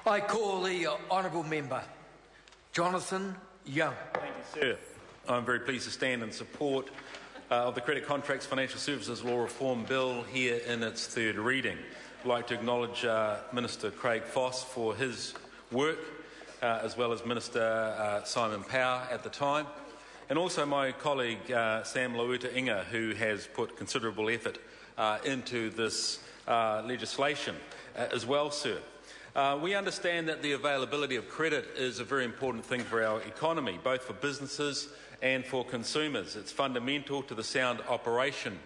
I call the honourable member, Jonathan Young. Thank you, sir. I'm very pleased to stand in support of the Credit Contracts Financial Services Law Reform Bill here in its third reading. I'd like to acknowledge Minister Craig Foss for his work, as well as Minister Simon Power at the time, and also my colleague Sam Lauta-Inga, who has put considerable effort into this legislation as well, sir. We understand that the availability of credit is a very important thing for our economy, both for businesses and for consumers. It's fundamental to the sound operation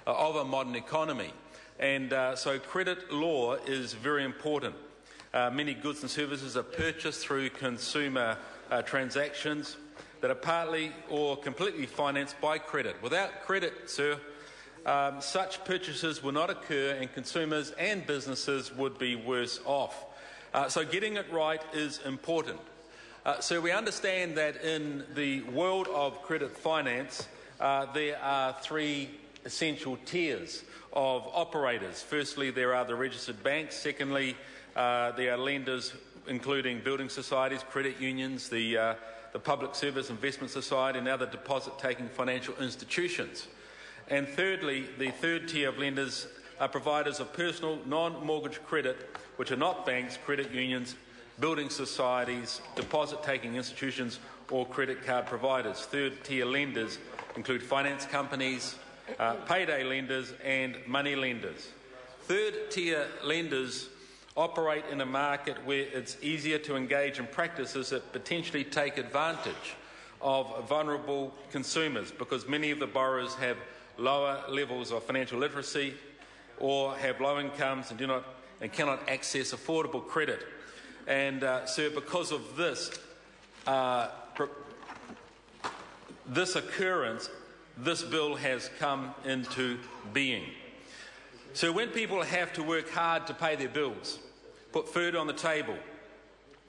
of a modern economy. And so credit law is very important. Many goods and services are purchased through consumer transactions that are partly or completely financed by credit. Without credit, sir, such purchases will not occur and consumers and businesses would be worse off. So getting it right is important. So we understand that in the world of credit finance, there are three essential tiers of operators. Firstly, there are the registered banks. Secondly, there are lenders, including building societies, credit unions, the Public Service Investment Society and other deposit-taking financial institutions. And thirdly, the third tier of lenders are providers of personal non-mortgage credit, which are not banks, credit unions, building societies, deposit-taking institutions or credit card providers. Third-tier lenders include finance companies, payday lenders and money lenders. Third-tier lenders operate in a market where it's easier to engage in practices that potentially take advantage of vulnerable consumers, because many of the borrowers have lower levels of financial literacy or have low incomes and cannot access affordable credit. And sir, because of this occurrence, this bill has come into being. So when people have to work hard to pay their bills, put food on the table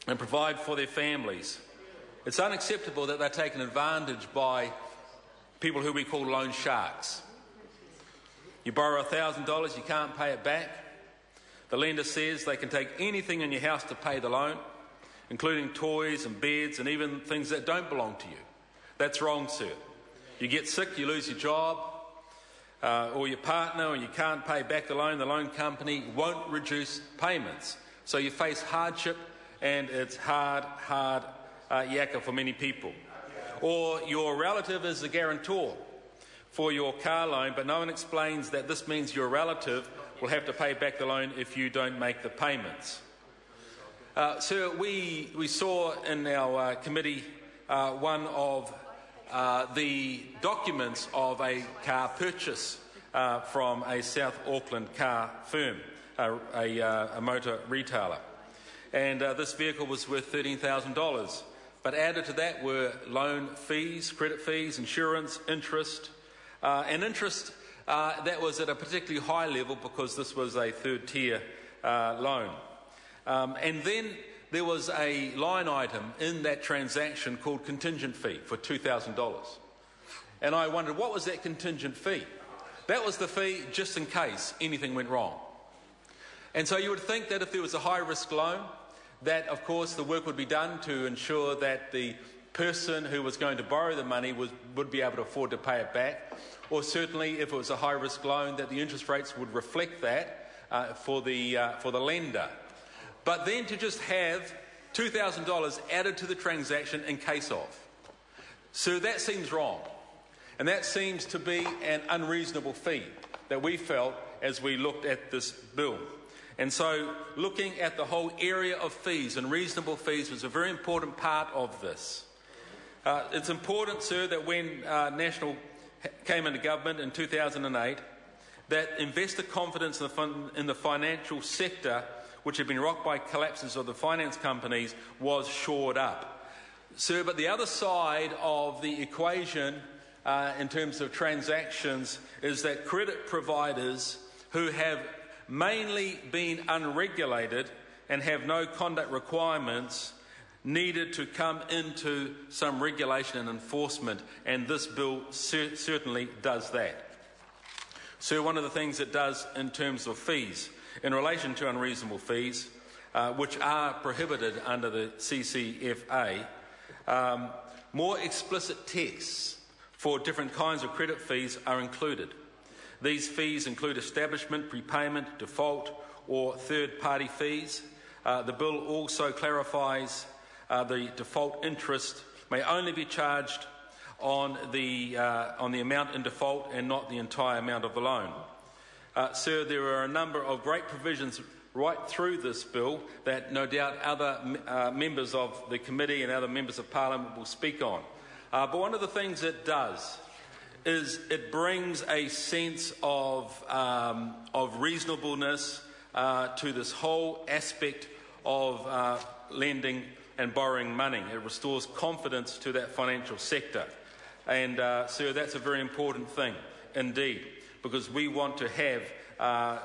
and provide for their families, it's unacceptable that they're taken advantage by people who we call loan sharks. You borrow $1,000, you can't pay it back. The lender says they can take anything in your house to pay the loan, including toys and beds and even things that don't belong to you. That's wrong, sir. You get sick, you lose your job, or your partner, or you can't pay back the loan company won't reduce payments. So you face hardship, and it's hard yakka for many people. Or your relative is the guarantor for your car loan, but no one explains that this means your relative will have to pay back the loan if you don't make the payments. Sir, we saw in our committee one of the documents of a car purchase from a South Auckland car firm, a motor retailer. And this vehicle was worth $13,000. But added to that were loan fees, credit fees, insurance, interest, and interest that was at a particularly high level because this was a third-tier loan. And then there was a line item in that transaction called contingent fee for $2,000. And I wondered, what was that contingent fee? That was the fee just in case anything went wrong. And so you would think that if there was a high-risk loan, that, of course, the work would be done to ensure that the person who was going to borrow the money would be able to afford to pay it back, or certainly if it was a high-risk loan, that the interest rates would reflect that for the lender. But then to just have $2,000 added to the transaction in case of. So that seems wrong. And that seems to be an unreasonable fee that we felt as we looked at this bill. And so looking at the whole area of fees and reasonable fees was a very important part of this. It's important, sir, that when National came into government in 2008, that investor confidence in the financial sector, which had been rocked by collapses of the finance companies, was shored up. Sir, but the other side of the equation in terms of transactions is that credit providers who have mainly been unregulated and have no conduct requirements needed to come into some regulation and enforcement, and this bill certainly does that. So one of the things it does in terms of fees, in relation to unreasonable fees, which are prohibited under the CCFA, more explicit texts for different kinds of credit fees are included. These fees include establishment, prepayment, default, or third-party fees. The bill also clarifies the default interest may only be charged on the amount in default and not the entire amount of the loan. Sir, there are a number of great provisions right through this bill that no doubt other members of the committee and other members of Parliament will speak on. But one of the things it does is it brings a sense of reasonableness to this whole aspect of lending and borrowing money. It restores confidence to that financial sector. And, sir, that's a very important thing indeed, because we want to have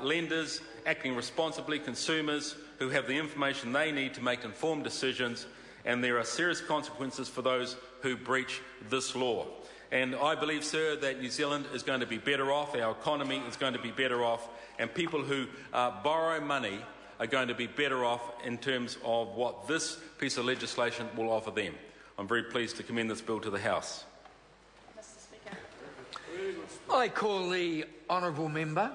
lenders acting responsibly, consumers who have the information they need to make informed decisions, and there are serious consequences for those who breach this law. And I believe, sir, that New Zealand is going to be better off, our economy is going to be better off, and people who borrow money are going to be better off in terms of what this piece of legislation will offer them. I'm very pleased to commend this bill to the House. Mr. Speaker. I call the honourable member,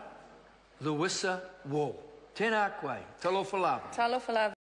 Lewissa Wall. Tēnā koe, talofa lava. Talofa lava.